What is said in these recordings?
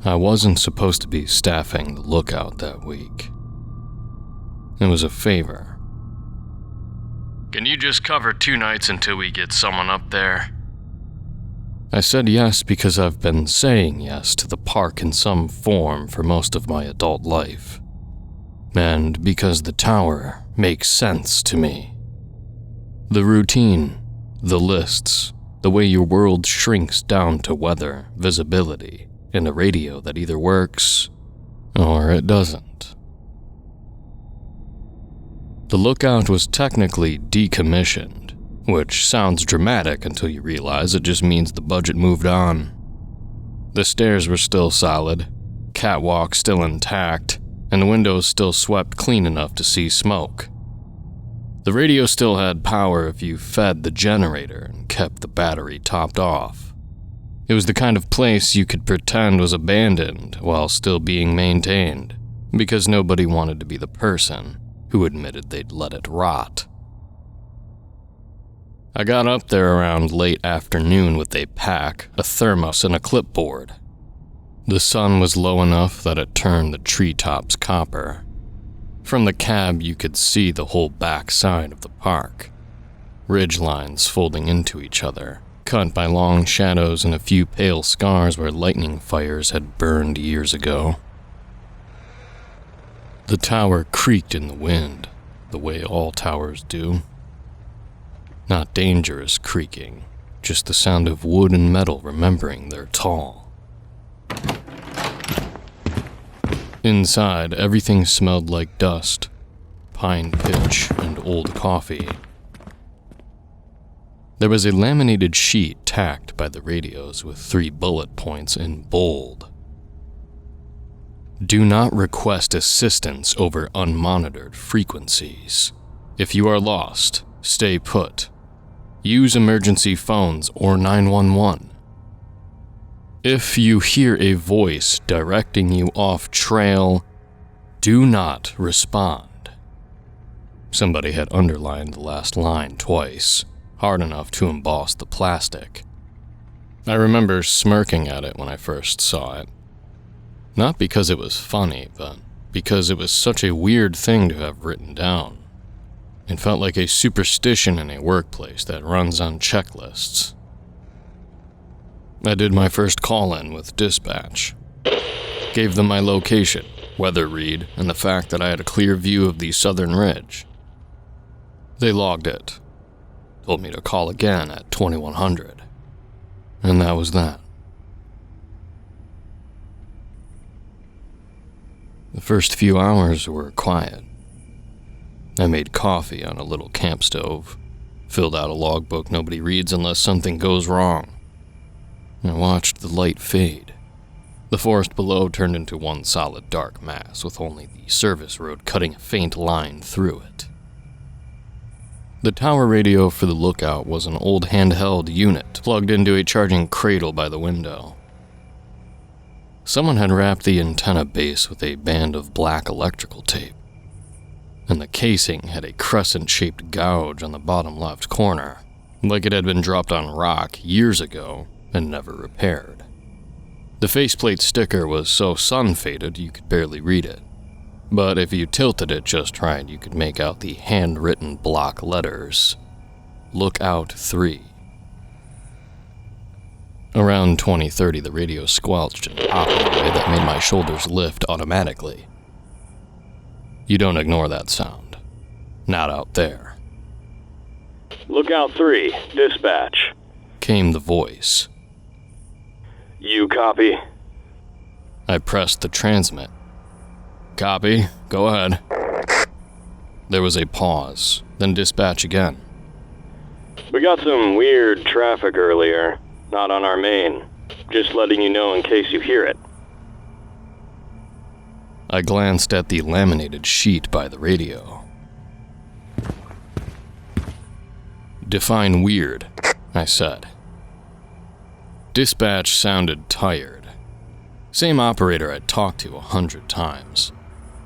I wasn't supposed to be staffing the lookout that week. It was a favor. "Can you just cover 2 nights until we get someone up there?" I said yes because I've been saying yes to the park in some form for most of my adult life. And because the tower makes sense to me. The routine, the lists, the way your world shrinks down to weather, visibility, and a radio that either works or it doesn't. The lookout was technically decommissioned, which sounds dramatic until you realize it just means the budget moved on. The stairs were still solid, catwalk still intact, and the windows still swept clean enough to see smoke. The radio still had power if you fed the generator and kept the battery topped off. It was the kind of place you could pretend was abandoned while still being maintained, because nobody wanted to be the person who admitted they'd let it rot. I got up there around late afternoon with a pack, a thermos, and a clipboard. The sun was low enough that it turned the treetops copper. From the cab, you could see the whole back side of the park. Ridge lines folding into each other, cut by long shadows and a few pale scars where lightning fires had burned years ago. The tower creaked in the wind, the way all towers do. Not dangerous creaking, just the sound of wood and metal remembering they're tall. Inside, everything smelled like dust, pine pitch, and old coffee. There was a laminated sheet tacked by the radios with 3 bullet points in bold. Do not request assistance over unmonitored frequencies. If you are lost, stay put. Use emergency phones or 911. If you hear a voice directing you off trail, do not respond. Somebody had underlined the last line twice, hard enough to emboss the plastic. I remember smirking at it when I first saw it. Not because it was funny, but because it was such a weird thing to have written down. It felt like a superstition in a workplace that runs on checklists. I did my first call-in with dispatch. Gave them my location, weather read, and the fact that I had a clear view of the southern ridge. They logged it. Told me to call again at 2100. And that was that. The first few hours were quiet. I made coffee on a little camp stove, filled out a logbook nobody reads unless something goes wrong. I watched the light fade. The forest below turned into one solid dark mass with only the service road cutting a faint line through it. The tower radio for the lookout was an old handheld unit plugged into a charging cradle by the window. Someone had wrapped the antenna base with a band of black electrical tape, and the casing had a crescent-shaped gouge on the bottom left corner, like it had been dropped on rock years ago and never repaired. The faceplate sticker was so sun-faded you could barely read it, but if you tilted it just right, you could make out the handwritten block letters, Lookout 3. Around 20:30, the radio squelched and popped in a way that made my shoulders lift automatically. You don't ignore that sound. Not out there. Lookout 3, dispatch. Came the voice. You copy? I pressed the transmit. Copy, go ahead. There was a pause, then dispatch again. We got some weird traffic earlier. Not on our main. Just letting you know in case you hear it. I glanced at the laminated sheet by the radio. Define weird, I said. Dispatch sounded tired. Same operator I'd talked to 100 times.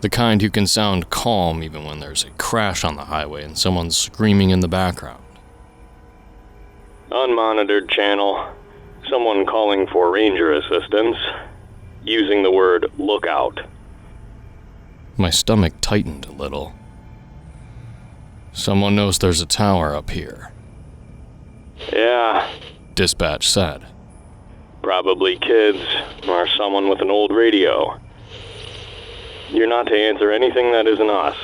The kind who can sound calm even when there's a crash on the highway and someone's screaming in the background. Unmonitored channel. Someone calling for ranger assistance. using the word lookout. My stomach tightened a little. Someone knows there's a tower up here. Yeah, Dispatch said. probably kids, or someone with an old radio. You're not to answer anything that isn't us.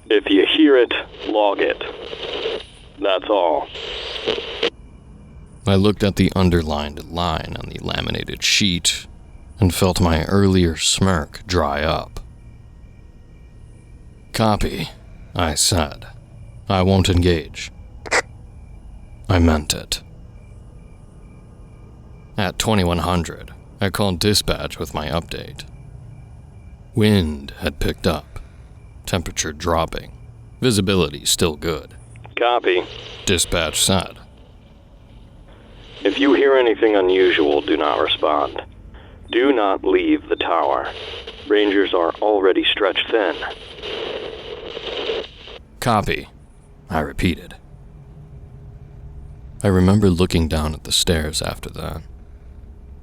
If you hear it, log it. That's all. I looked at the underlined line on the laminated sheet and felt my earlier smirk dry up. Copy, I said. I won't engage. I meant it. At 2100, I called dispatch with my update. Wind had picked up, temperature dropping, visibility still good. Copy. Dispatch said. If you hear anything unusual, do not respond. Do not leave the tower. Rangers are already stretched thin. Copy, I repeated. I remember looking down at the stairs after that.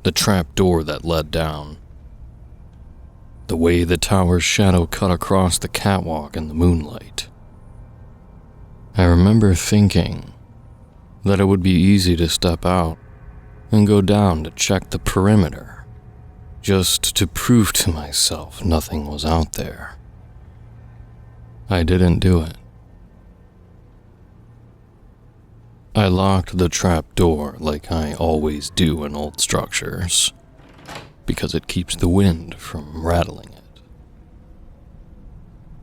The trap door that led down. The way the tower's shadow cut across the catwalk in the moonlight. I remember thinking that it would be easy to step out and go down to check the perimeter, just to prove to myself nothing was out there. I didn't do it. I locked the trap door like I always do in old structures, because it keeps the wind from rattling it.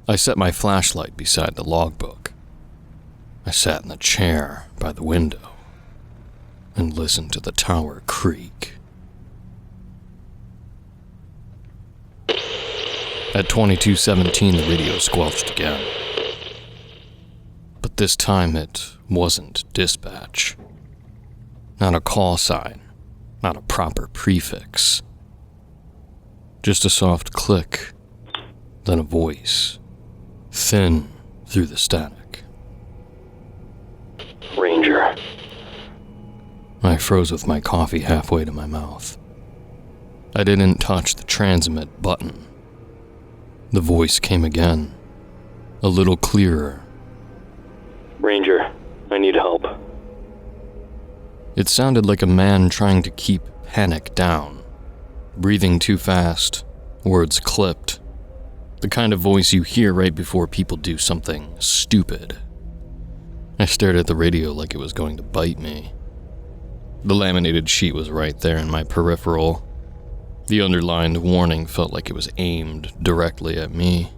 I set my flashlight beside the logbook. I sat in the chair by the window and listened to the tower creak. At 2217, the radio squelched again. But this time it wasn't dispatch. Not a call sign, not a proper prefix. Just a soft click, then a voice, thin through the static. Ranger. I froze with my coffee halfway to my mouth. I didn't touch the transmit button. The voice came again, a little clearer. Ranger, I need help. It sounded like a man trying to keep panic down, breathing too fast, words clipped. The kind of voice you hear right before people do something stupid. I stared at the radio like it was going to bite me. The laminated sheet was right there in my peripheral. The underlined warning felt like it was aimed directly at me.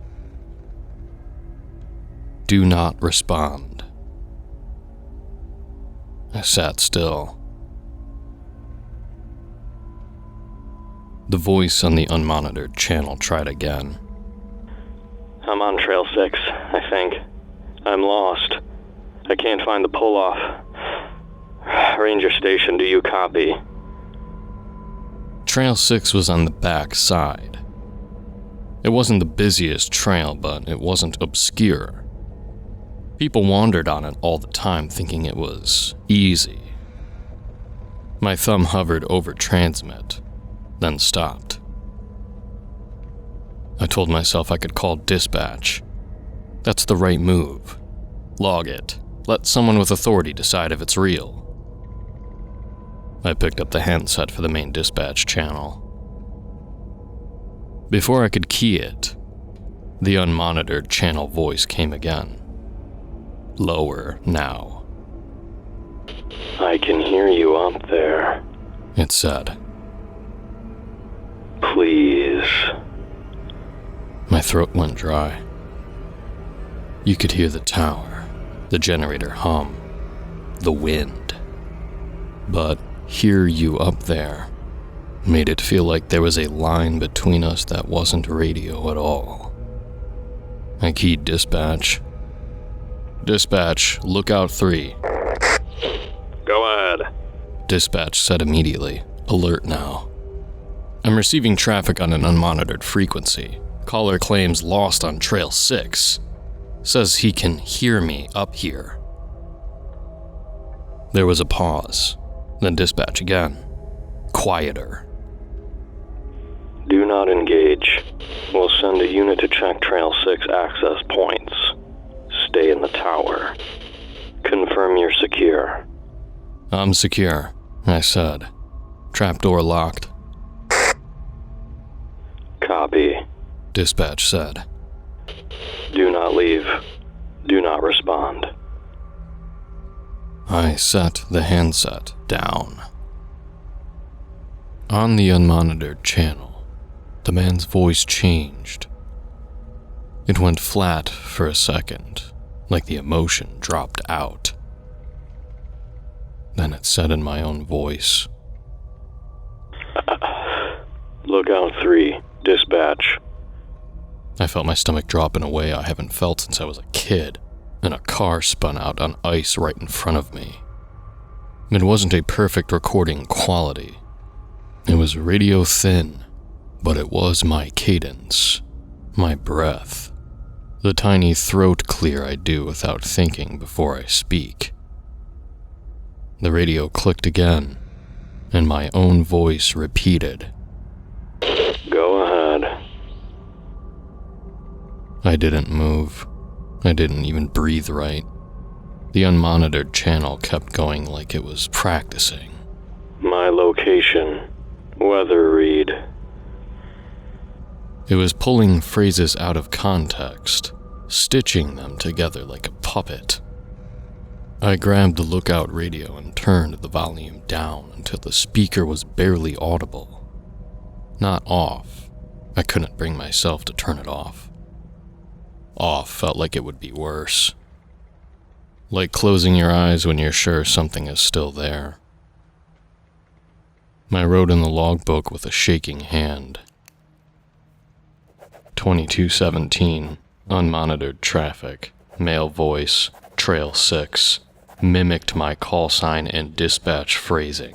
Do not respond. I sat still. The voice on the unmonitored channel tried again. I'm on Trail 6, I think. I'm lost. I can't find the pull-off. Ranger Station, do you copy? Trail 6 was on the back side. It wasn't the busiest trail, but it wasn't obscure. People wandered on it all the time thinking it was easy. My thumb hovered over transmit, then stopped. I told myself I could call dispatch. That's the right move. Log it. Let someone with authority decide if it's real. I picked up the handset for the main dispatch channel. Before I could key it, the unmonitored channel voice came again. Lower now. I can hear you up there. It said. Please. My throat went dry. You could hear the tower, the generator hum, the wind. But hear you up there made it feel like there was a line between us that wasn't radio at all. I keyed dispatch. Dispatch, lookout 3. Go ahead. Dispatch said immediately, alert now. I'm receiving traffic on an unmonitored frequency. Caller claims lost on Trail 6. Says he can hear me up here. There was a pause, then dispatch again. Quieter. Do not engage. We'll send a unit to check Trail 6 access points. Stay in the tower. Confirm you're secure. I'm secure, I said. Trapdoor locked. Copy. Dispatch said. Do not leave. Do not respond. I set the handset down. On the unmonitored channel, the man's voice changed. It went flat for a second, like the emotion dropped out. Then it said in my own voice, Lookout 3, dispatch. I felt my stomach drop in a way I haven't felt since I was a kid, and a car spun out on ice right in front of me. It wasn't a perfect recording quality. It was radio thin, but it was my cadence, my breath, the tiny throat clear I do without thinking before I speak. The radio clicked again, and my own voice repeated, Go ahead. I didn't move. I didn't even breathe right. The unmonitored channel kept going like it was practicing. My location. Weather read. It was pulling phrases out of context, stitching them together like a puppet. I grabbed the lookout radio and turned the volume down until the speaker was barely audible. Not off. I couldn't bring myself to turn it off. Off felt like it would be worse. Like closing your eyes when you're sure something is still there. I wrote in the logbook with a shaking hand. 2217, unmonitored traffic, male voice, Trail 6, mimicked my call sign and dispatch phrasing.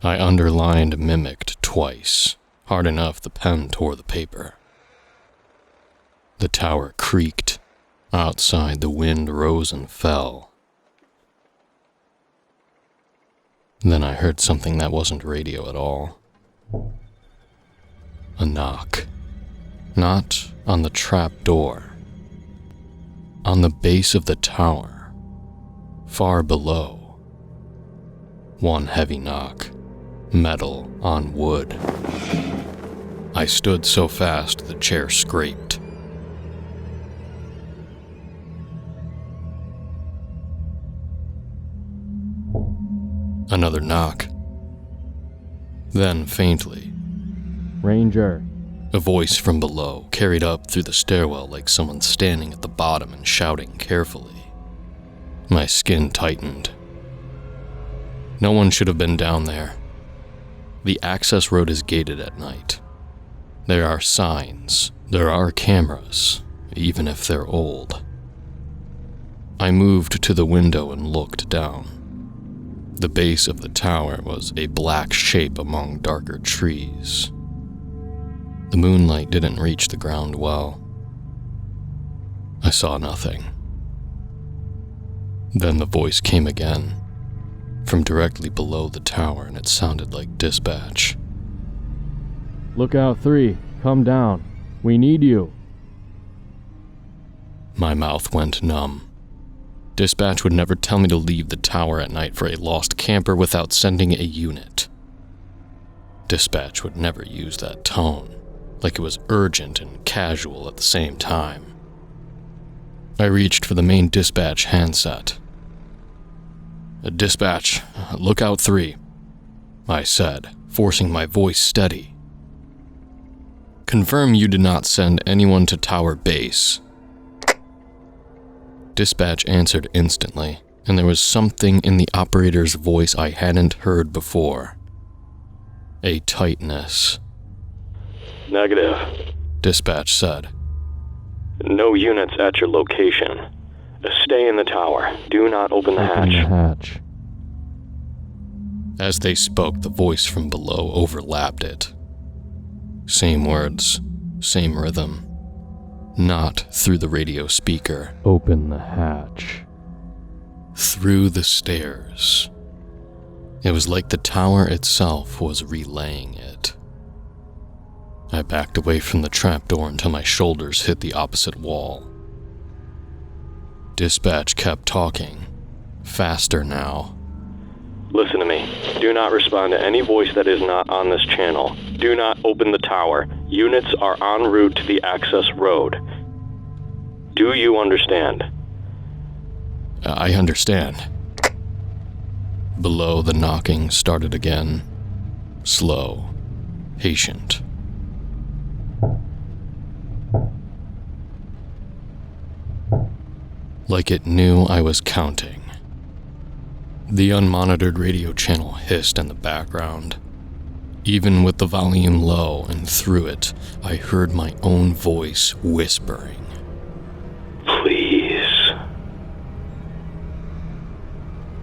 I underlined mimicked twice, hard enough the pen tore the paper. The tower creaked. Outside, the wind rose and fell. Then I heard something that wasn't radio at all. A knock. Not on the trap door. On the base of the tower. Far below. One heavy knock. Metal on wood. I stood so fast the chair scraped. Another knock. Then faintly, Ranger. a voice from below carried up through the stairwell like someone standing at the bottom and shouting carefully. My skin tightened. No one should have been down there. The access road is gated at night. There are signs. There are cameras, even if they're old. I moved to the window and looked down. The base of the tower was a black shape among darker trees. The moonlight didn't reach the ground well. I saw nothing. Then the voice came again, from directly below the tower, and it sounded like dispatch. Lookout 3, come down. We need you. My mouth went numb. Dispatch would never tell me to leave the tower at night for a lost camper without sending a unit. Dispatch would never use that tone, like it was urgent and casual at the same time. I reached for the main dispatch handset. Dispatch, lookout 3, I said, forcing my voice steady. Confirm you did not send anyone to tower base. Dispatch answered instantly, and there was something in the operator's voice I hadn't heard before. A tightness. Negative. Dispatch said. No units at your location. Stay in the tower. Do not open the hatch. As they spoke, the voice from below overlapped it. Same words, same rhythm. Not through the radio speaker. Open the hatch. Through the stairs. It was like the tower itself was relaying it. I backed away from the trapdoor until my shoulders hit the opposite wall. Dispatch kept talking, faster now. Listen to me. Do not respond to any voice that is not on this channel. Do not open the tower. Units are en route to the access road. Do you understand? I understand. Below, the knocking started again. Slow, patient. Like it knew I was counting. The unmonitored radio channel hissed in the background. Even with the volume low and through it, I heard my own voice whispering. Please.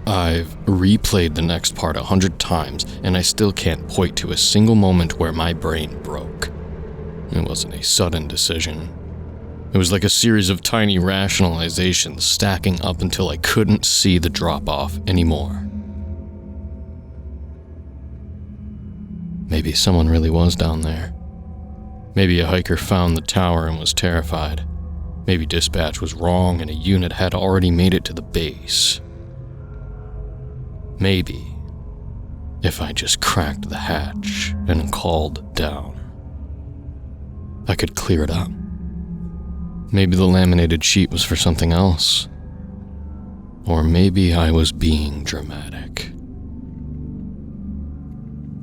I've replayed the next part 100 times, and I still can't point to a single moment where my brain broke. It wasn't a sudden decision. It was like a series of tiny rationalizations stacking up until I couldn't see the drop-off anymore. Maybe someone really was down there. Maybe a hiker found the tower and was terrified. Maybe dispatch was wrong and a unit had already made it to the base. Maybe, if I just cracked the hatch and called down, I could clear it up. Maybe the laminated sheet was for something else. Or maybe I was being dramatic.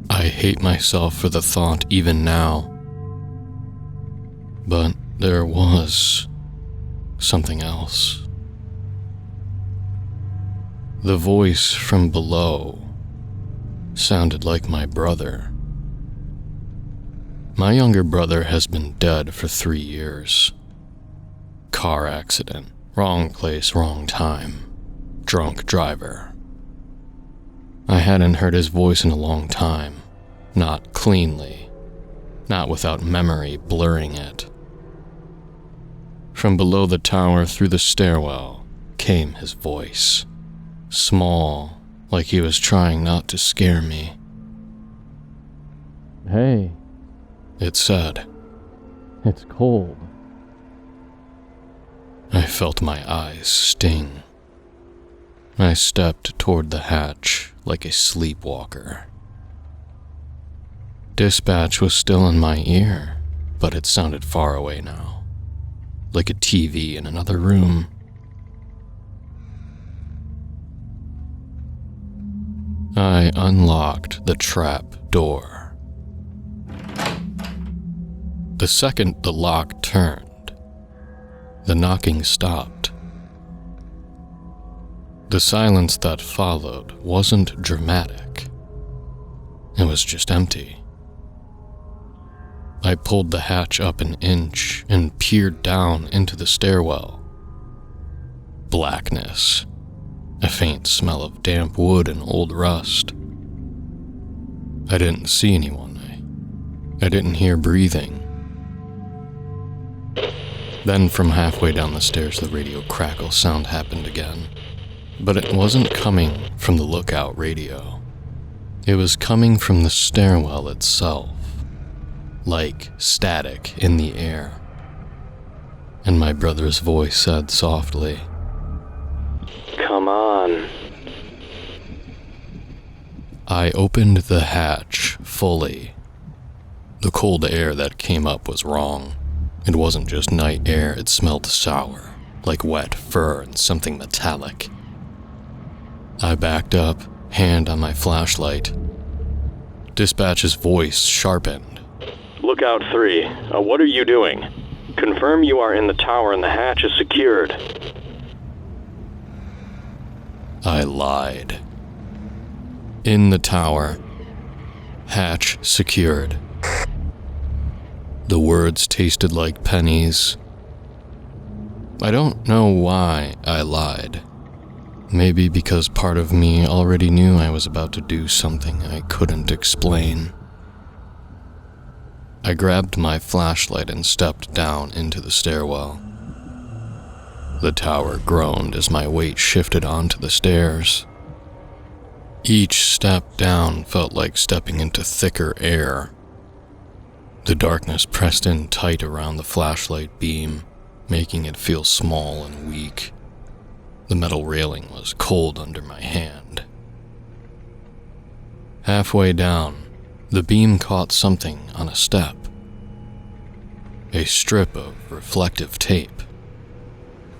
I hate myself for the thought even now. But there was something else. The voice from below sounded like my brother. My younger brother has been dead for 3 years. Car accident, wrong place, wrong time, drunk driver. I hadn't heard his voice in a long time, not cleanly, not without memory blurring it. From below the tower through the stairwell came his voice, small, like he was trying not to scare me. Hey, It said. it's cold. I felt my eyes sting. I stepped toward the hatch like a sleepwalker. Dispatch was still in my ear, but it sounded far away now, like a TV in another room. I unlocked the trap door. The second the lock turned, the knocking stopped. The silence that followed wasn't dramatic. It was just empty. I pulled the hatch up an inch and peered down into the stairwell. Blackness. A faint smell of damp wood and old rust. I didn't see anyone. I didn't hear breathing. Then from halfway down the stairs, the radio crackle sound happened again. But it wasn't coming from the lookout radio. It was coming from the stairwell itself, like static in the air. And my brother's voice said softly, Come on. I opened the hatch fully. The cold air that came up was wrong. It wasn't just night air, it smelled sour, like wet fur and something metallic. I backed up, hand on my flashlight. Dispatch's voice sharpened. Lookout 3, what are you doing? Confirm you are in the tower and the hatch is secured. I lied. In the tower. Hatch secured. The words tasted like pennies. I don't know why I lied. Maybe because part of me already knew I was about to do something I couldn't explain. I grabbed my flashlight and stepped down into the stairwell. The tower groaned as my weight shifted onto the stairs. Each step down felt like stepping into thicker air. The darkness pressed in tight around the flashlight beam, making it feel small and weak. The metal railing was cold under my hand. Halfway down, the beam caught something on a step. A strip of reflective tape.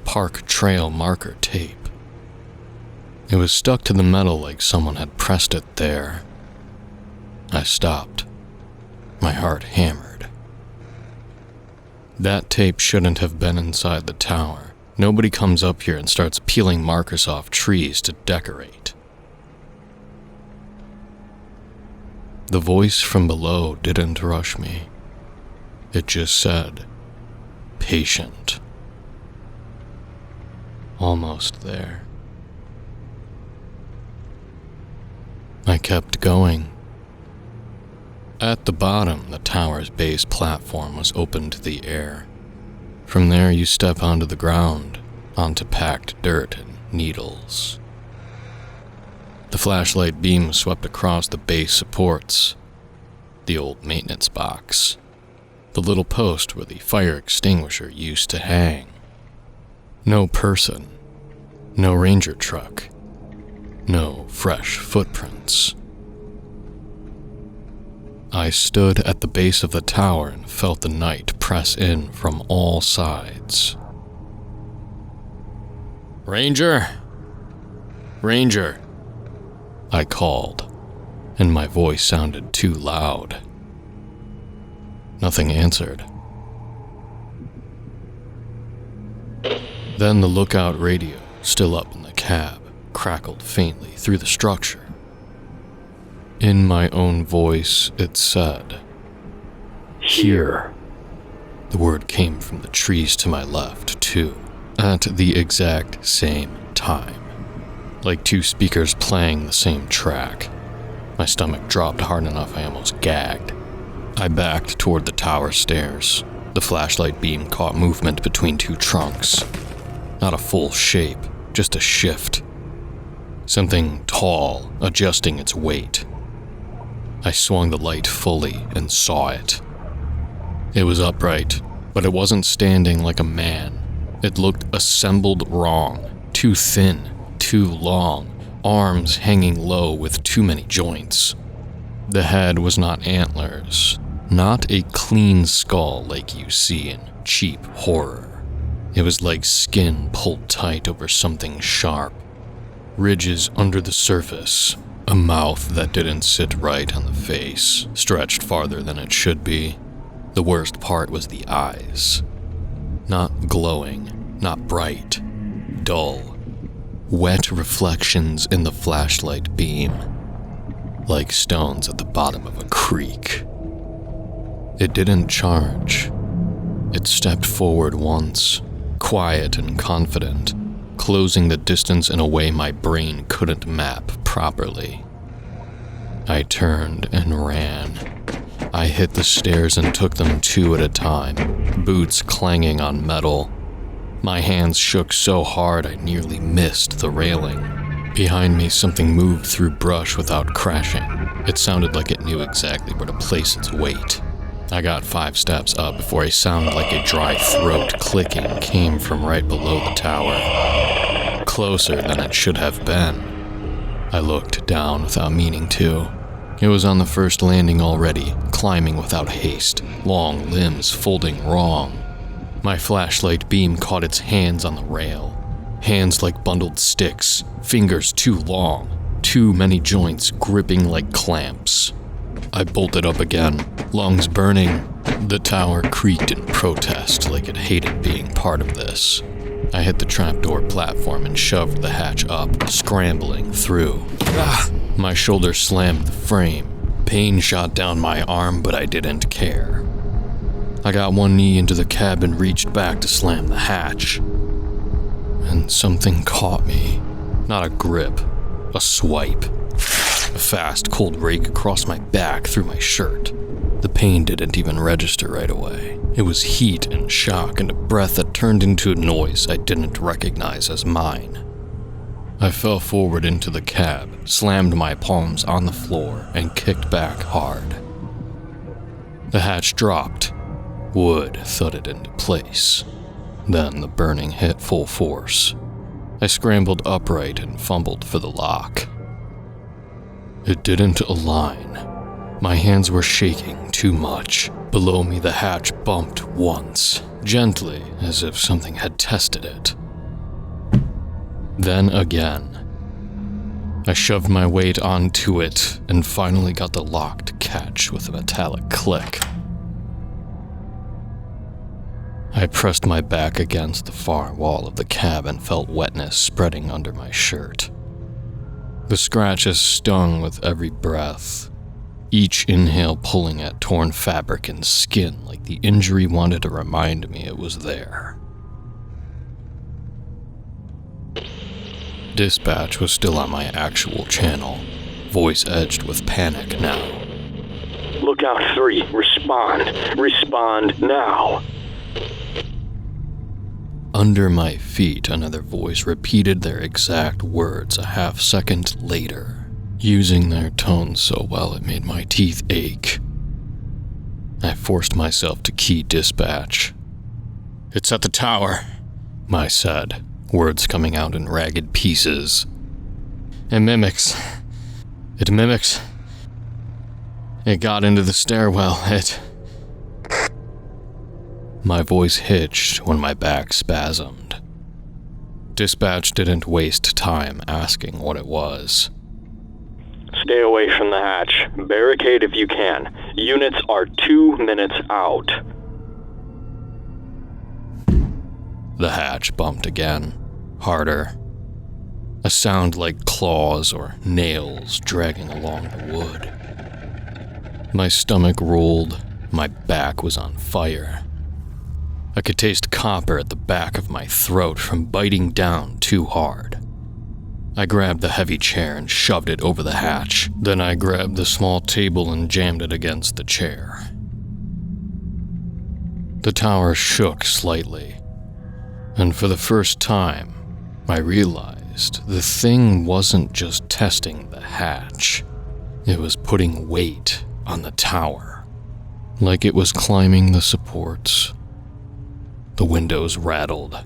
Park trail marker tape. It was stuck to the metal like someone had pressed it there. I stopped. My heart hammered. That tape shouldn't have been inside the tower. Nobody comes up here and starts peeling markers off trees to decorate. The voice from below didn't rush me. It just said, patient. Almost there. I kept going. At the bottom, the tower's base platform was open to the air. From there, you step onto the ground, onto packed dirt and needles. The flashlight beam swept across the base supports, the old maintenance box, the little post where the fire extinguisher used to hang. No person, no ranger truck, no fresh footprints. I stood at the base of the tower and felt the night press in from all sides. Ranger! Ranger! I called, and my voice sounded too loud. Nothing answered. Then the lookout radio, still up in the cab, crackled faintly through the structure. In my own voice, it said, "Here." The word came from the trees to my left, too, at the exact same time. Like two speakers playing the same track. My stomach dropped hard enough I almost gagged. I backed toward the tower stairs. The flashlight beam caught movement between two trunks. Not a full shape, just a shift. Something tall, adjusting its weight. I swung the light fully and saw it. It was upright, but it wasn't standing like a man. It looked assembled wrong, too thin, too long, arms hanging low with too many joints. The head was not antlers, not a clean skull like you see in cheap horror. It was like skin pulled tight over something sharp. Ridges under the surface, a mouth that didn't sit right on the face, stretched farther than it should be. The worst part was the eyes. Not glowing, not bright, dull. Wet reflections in the flashlight beam, like stones at the bottom of a creek. It didn't charge. It stepped forward once, quiet and confident, closing the distance in a way my brain couldn't map properly. I turned and ran. I hit the stairs and took them two at a time, boots clanging on metal. My hands shook so hard I nearly missed the railing. Behind me, something moved through brush without crashing. It sounded like it knew exactly where to place its weight. I got 5 steps up before a sound like a dry throat clicking came from right below the tower. Closer than it should have been. I looked down without meaning to. It was on the first landing already, climbing without haste, long limbs folding wrong. My flashlight beam caught its hands on the rail. Hands like bundled sticks, fingers too long, too many joints gripping like clamps. I bolted up again, lungs burning. The tower creaked in protest like it hated being part of this. I hit the trapdoor platform and shoved the hatch up, scrambling through. My shoulder slammed the frame. Pain shot down my arm, but I didn't care. I got one knee into the cab and reached back to slam the hatch. And something caught me. Not a grip, a swipe. A fast, cold rake across my back through my shirt. The pain didn't even register right away. It was heat and shock and a breath that turned into a noise I didn't recognize as mine. I fell forward into the cab, slammed my palms on the floor, and kicked back hard. The hatch dropped. Wood thudded into place. Then the burning hit full force. I scrambled upright and fumbled for the lock. It didn't align. My hands were shaking too much. Below me, the hatch bumped once, gently, as if something had tested it. Then again. I shoved my weight onto it and finally got the lock to catch with a metallic click. I pressed my back against the far wall of the cab and felt wetness spreading under my shirt. The scratches stung with every breath, each inhale pulling at torn fabric and skin like the injury wanted to remind me it was there. Dispatch was still on my actual channel, voice edged with panic now. Lookout 3, respond. Respond now. Under my feet, another voice repeated their exact words a half-second later, using their tone so well it made my teeth ache. I forced myself to key dispatch. "It's at the tower," I said, words coming out in ragged pieces. It mimics. It got into the stairwell. My voice hitched when my back spasmed. Dispatch didn't waste time asking what it was. Stay away from the hatch. Barricade if you can. Units are 2 minutes out. The hatch bumped again, harder. A sound like claws or nails dragging along the wood. My stomach rolled, my back was on fire. I could taste copper at the back of my throat from biting down too hard. I grabbed the heavy chair and shoved it over the hatch. Then I grabbed the small table and jammed it against the chair. The tower shook slightly, and for the first time, I realized the thing wasn't just testing the hatch. It was putting weight on the tower, like it was climbing the supports. The windows rattled.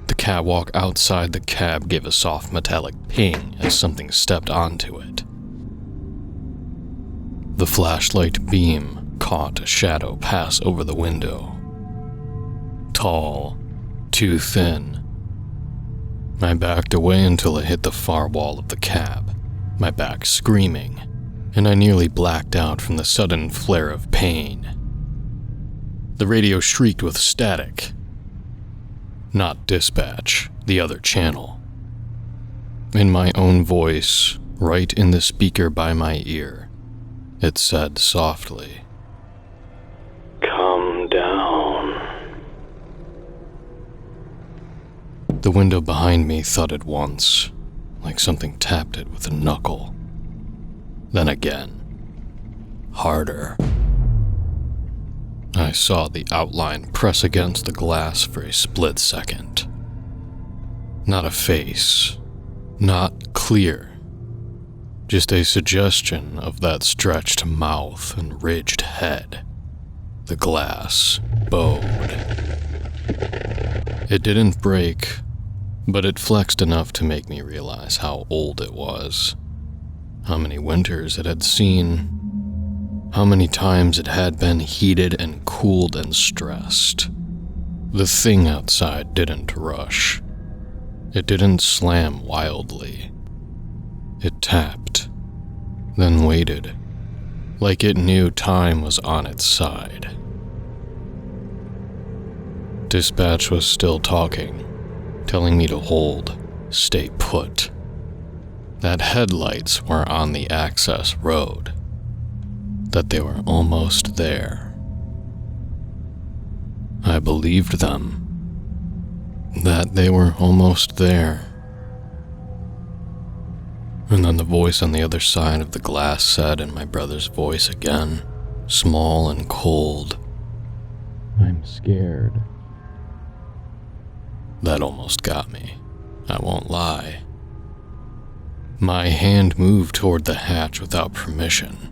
The catwalk outside the cab gave a soft metallic ping as something stepped onto it. The flashlight beam caught a shadow pass over the window. Tall, too thin. I backed away until it hit the far wall of the cab, my back screaming, and I nearly blacked out from the sudden flare of pain. The radio shrieked with static. Not dispatch, the other channel. In my own voice, right in the speaker by my ear, it said softly, "Come down." The window behind me thudded once, like something tapped it with a knuckle. Then again, harder. I saw the outline press against the glass for a split second. Not a face, not clear, just a suggestion of that stretched mouth and ridged head. The glass bowed. It didn't break, but it flexed enough to make me realize how old it was, how many winters it had seen, how many times it had been heated and cooled and stressed. The thing outside didn't rush. It didn't slam wildly. It tapped, then waited, like it knew time was on its side. Dispatch was still talking, telling me to hold, stay put. That headlights were on the access road. That they were almost there. I believed them. That they were almost there. And then the voice on the other side of the glass said in my brother's voice again, small and cold, "I'm scared." That almost got me. I won't lie. My hand moved toward the hatch without permission.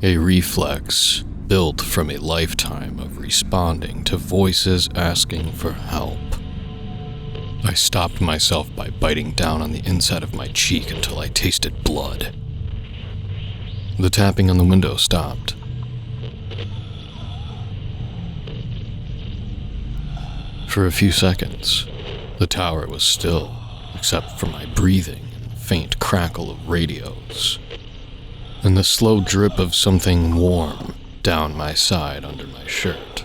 a reflex built from a lifetime of responding to voices asking for help. I stopped myself by biting down on the inside of my cheek until I tasted blood. The tapping on the window stopped. For a few seconds, the tower was still, except for my breathing and the faint crackle of radios, and the slow drip of something warm down my side under my shirt.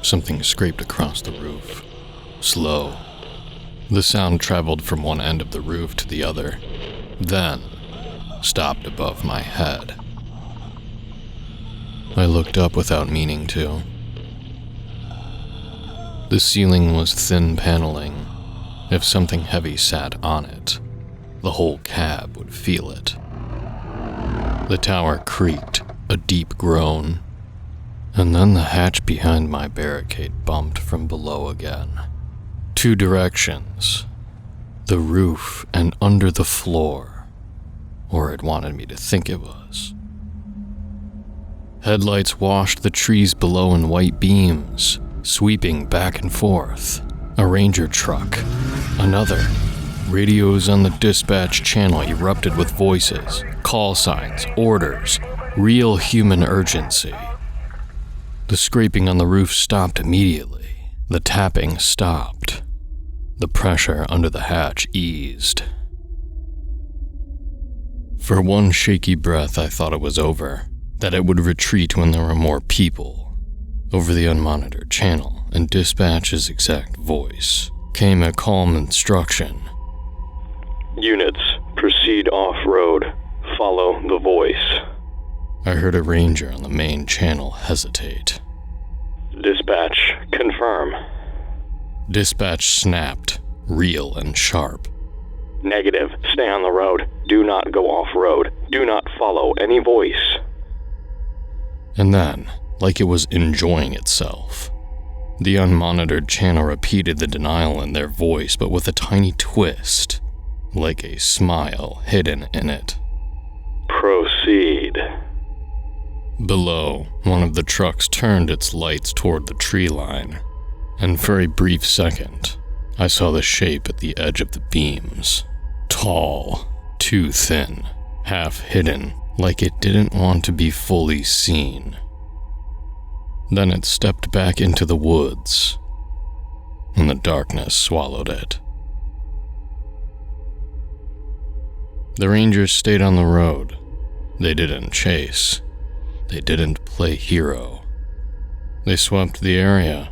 Something scraped across the roof, slow. The sound traveled from one end of the roof to the other, then stopped above my head. I looked up without meaning to. The ceiling was thin paneling. If something heavy sat on it, the whole cab would feel it. The tower creaked, a deep groan, and then the hatch behind my barricade bumped from below again. 2 directions, the roof and under the floor, or it wanted me to think it was. Headlights washed the trees below in white beams, sweeping back and forth. A ranger truck, another. Radios on the dispatch channel erupted with voices, call signs, orders, real human urgency. The scraping on the roof stopped immediately. The tapping stopped. The pressure under the hatch eased. For one shaky breath, I thought it was over, that it would retreat when there were more people. Over the unmonitored channel, in dispatch's exact voice, came a calm instruction. Units, proceed off-road. Follow the voice. I heard a ranger on the main channel hesitate. Dispatch, confirm. Dispatch snapped, real and sharp. Negative. Stay on the road. Do not go off-road. Do not follow any voice. And then, like it was enjoying itself, the unmonitored channel repeated the denial in their voice, but with a tiny twist, like a smile hidden in it. Proceed. Below, one of the trucks turned its lights toward the tree line, and for a brief second, I saw the shape at the edge of the beams. Tall, too thin, half hidden, like it didn't want to be fully seen. Then it stepped back into the woods, and the darkness swallowed it. The rangers stayed on the road. They didn't chase. They didn't play hero. They swept the area,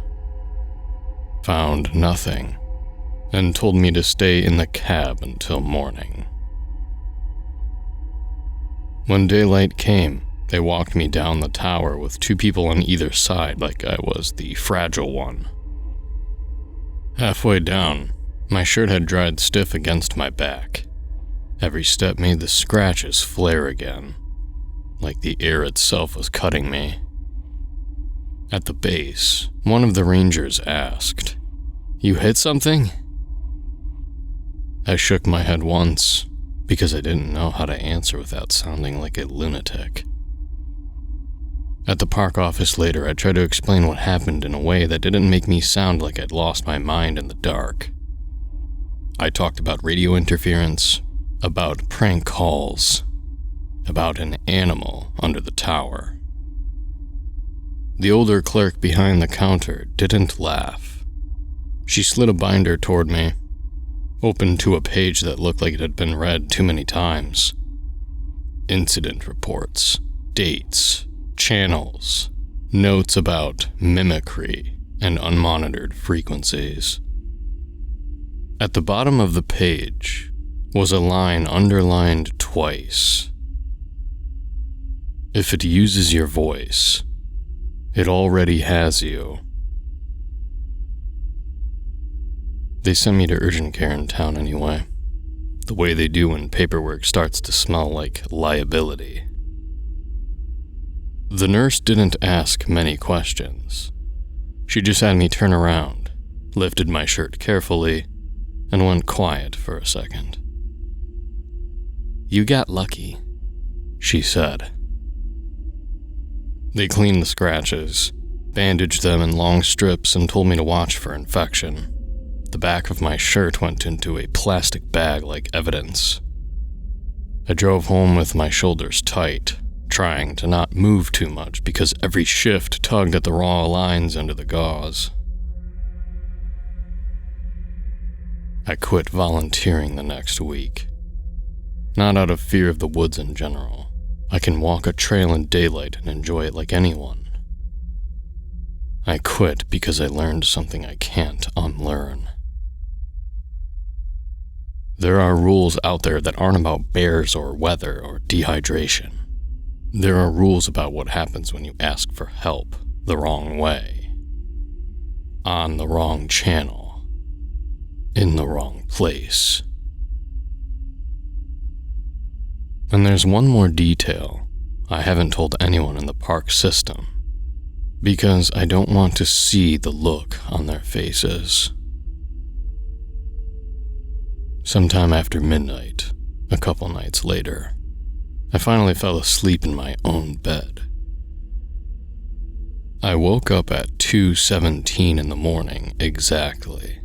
found nothing, and told me to stay in the cab until morning. When daylight came, they walked me down the tower with 2 people on either side like I was the fragile one. Halfway down, my shirt had dried stiff against my back. Every step made the scratches flare again, like the air itself was cutting me. At the base, one of the rangers asked, "You hit something?" I shook my head once, because I didn't know how to answer without sounding like a lunatic. At the park office later, I tried to explain what happened in a way that didn't make me sound like I'd lost my mind in the dark. I talked about radio interference, about prank calls, about an animal under the tower. The older clerk behind the counter didn't laugh. She slid a binder toward me, opened to a page that looked like it had been read too many times. Incident reports, dates, channels, notes about mimicry and unmonitored frequencies. At the bottom of the page was a line underlined twice. If it uses your voice, it already has you. They sent me to urgent care in town anyway, the way they do when paperwork starts to smell like liability. The nurse didn't ask many questions. She just had me turn around, lifted my shirt carefully, and went quiet for a second. "You got lucky," she said. They cleaned the scratches, bandaged them in long strips, and told me to watch for infection. The back of my shirt went into a plastic bag like evidence. I drove home with my shoulders tight, trying to not move too much because every shift tugged at the raw lines under the gauze. I quit volunteering the next week. Not out of fear of the woods in general. I can walk a trail in daylight and enjoy it like anyone. I quit because I learned something I can't unlearn. There are rules out there that aren't about bears or weather or dehydration. There are rules about what happens when you ask for help the wrong way, on the wrong channel, in the wrong place. And there's one more detail I haven't told anyone in the park system, because I don't want to see the look on their faces. Sometime after midnight, a couple nights later, I finally fell asleep in my own bed. I woke up at 2:17 in the morning exactly.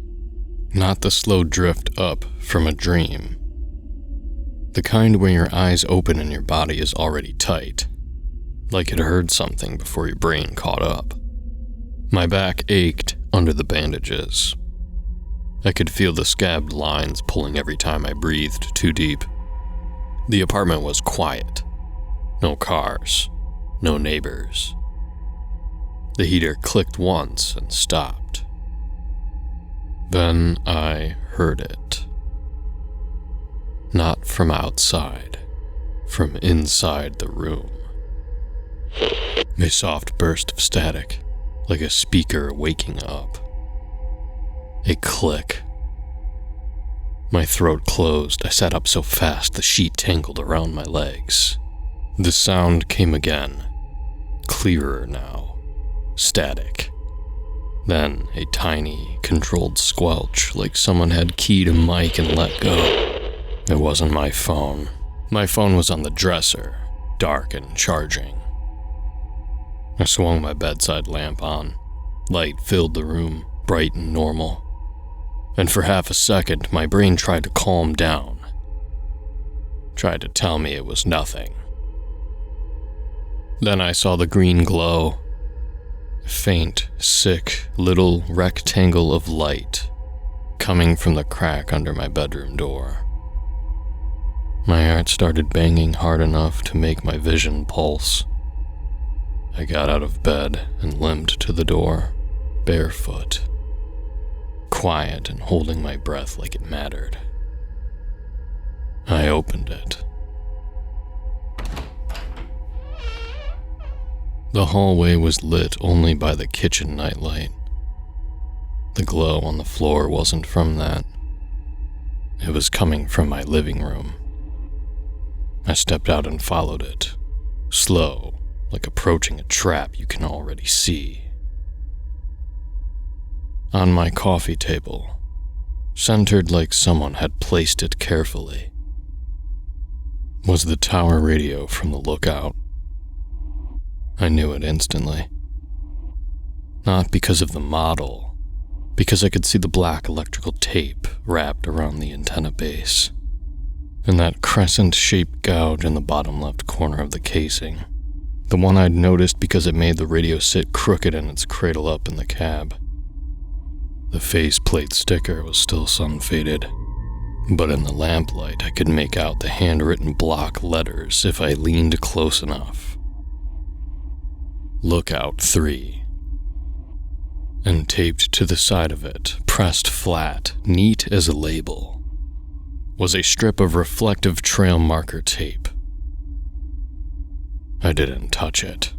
Not the slow drift up from a dream. The kind where your eyes open and your body is already tight, like it heard something before your brain caught up. My back ached under the bandages. I could feel the scabbed lines pulling every time I breathed too deep. The apartment was quiet. No cars, no neighbors. The heater clicked once and stopped. Then I heard it. Not from outside, from inside the room. A soft burst of static, like a speaker waking up. A click. My throat closed. I sat up so fast the sheet tangled around my legs. The sound came again, clearer now, static. Then a tiny, controlled squelch, like someone had keyed a mic and let go. It wasn't my phone. My phone was on the dresser, dark and charging. I swung my bedside lamp on. Light filled the room, bright and normal. And for half a second, my brain tried to calm down. Tried to tell me it was nothing. Then I saw the green glow. A faint, sick, little rectangle of light coming from the crack under my bedroom door. My heart started banging hard enough to make my vision pulse. I got out of bed and limped to the door, barefoot. Quiet and holding my breath like it mattered. I opened it. The hallway was lit only by the kitchen nightlight. The glow on the floor wasn't from that. It was coming from my living room. I stepped out and followed it, slow, like approaching a trap you can already see. On my coffee table, centered like someone had placed it carefully, was the tower radio from the lookout. I knew it instantly. Not because of the model, because I could see the black electrical tape wrapped around the antenna base, and that crescent-shaped gouge in the bottom left corner of the casing, the one I'd noticed because it made the radio sit crooked in its cradle up in the cab. The faceplate sticker was still sun-faded, but in the lamplight I could make out the handwritten block letters if I leaned close enough. Lookout 3. And taped to the side of it, pressed flat, neat as a label, was a strip of reflective trail marker tape. I didn't touch it.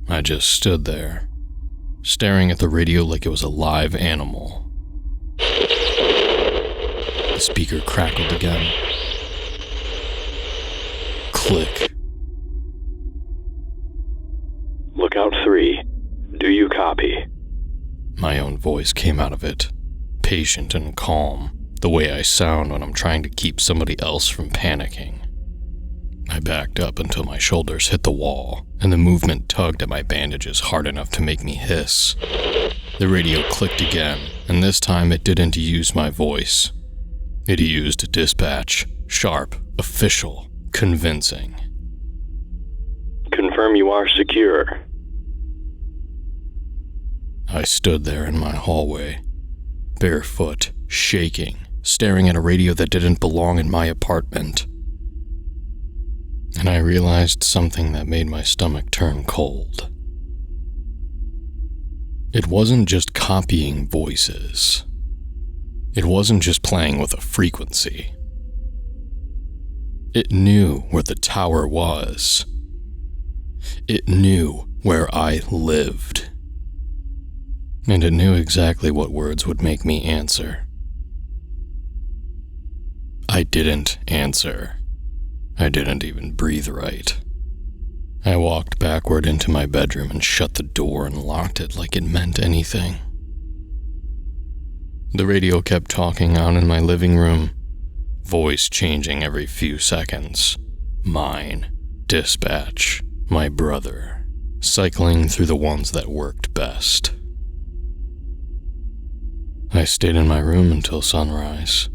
I just stood there, staring at the radio like it was a live animal. The speaker crackled again. Click. Lookout 3. Do you copy? My own voice came out of it, patient and calm, the way I sound when I'm trying to keep somebody else from panicking. I backed up until my shoulders hit the wall, and the movement tugged at my bandages hard enough to make me hiss. The radio clicked again, and this time it didn't use my voice. It used dispatch, sharp, official, convincing. Confirm you are secure. I stood there in my hallway, barefoot, shaking, staring at a radio that didn't belong in my apartment. And I realized something that made my stomach turn cold. It wasn't just copying voices. It wasn't just playing with a frequency. It knew where the tower was. It knew where I lived. And it knew exactly what words would make me answer. I didn't answer. I didn't even breathe right. I walked backward into my bedroom and shut the door and locked it like it meant anything. The radio kept talking out in my living room, voice changing every few seconds. Mine, dispatch, my brother, cycling through the ones that worked best. I stayed in my room until sunrise,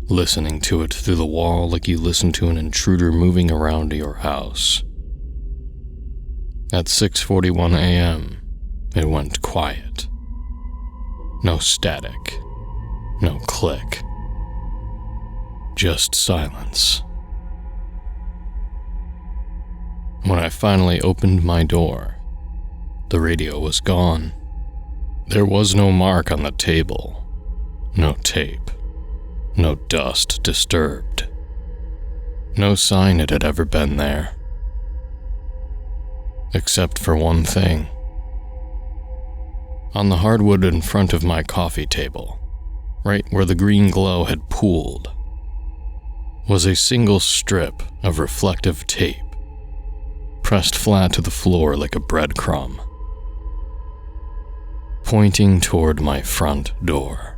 listening to it through the wall like you listen to an intruder moving around your house. At 6:41 a.m., it went quiet. No static, no click, just silence. When I finally opened my door, the radio was gone. There was no mark on the table, no tape, no dust disturbed, no sign it had ever been there. Except for one thing. On the hardwood in front of my coffee table, right where the green glow had pooled, was a single strip of reflective tape, pressed flat to the floor like a breadcrumb, pointing toward my front door.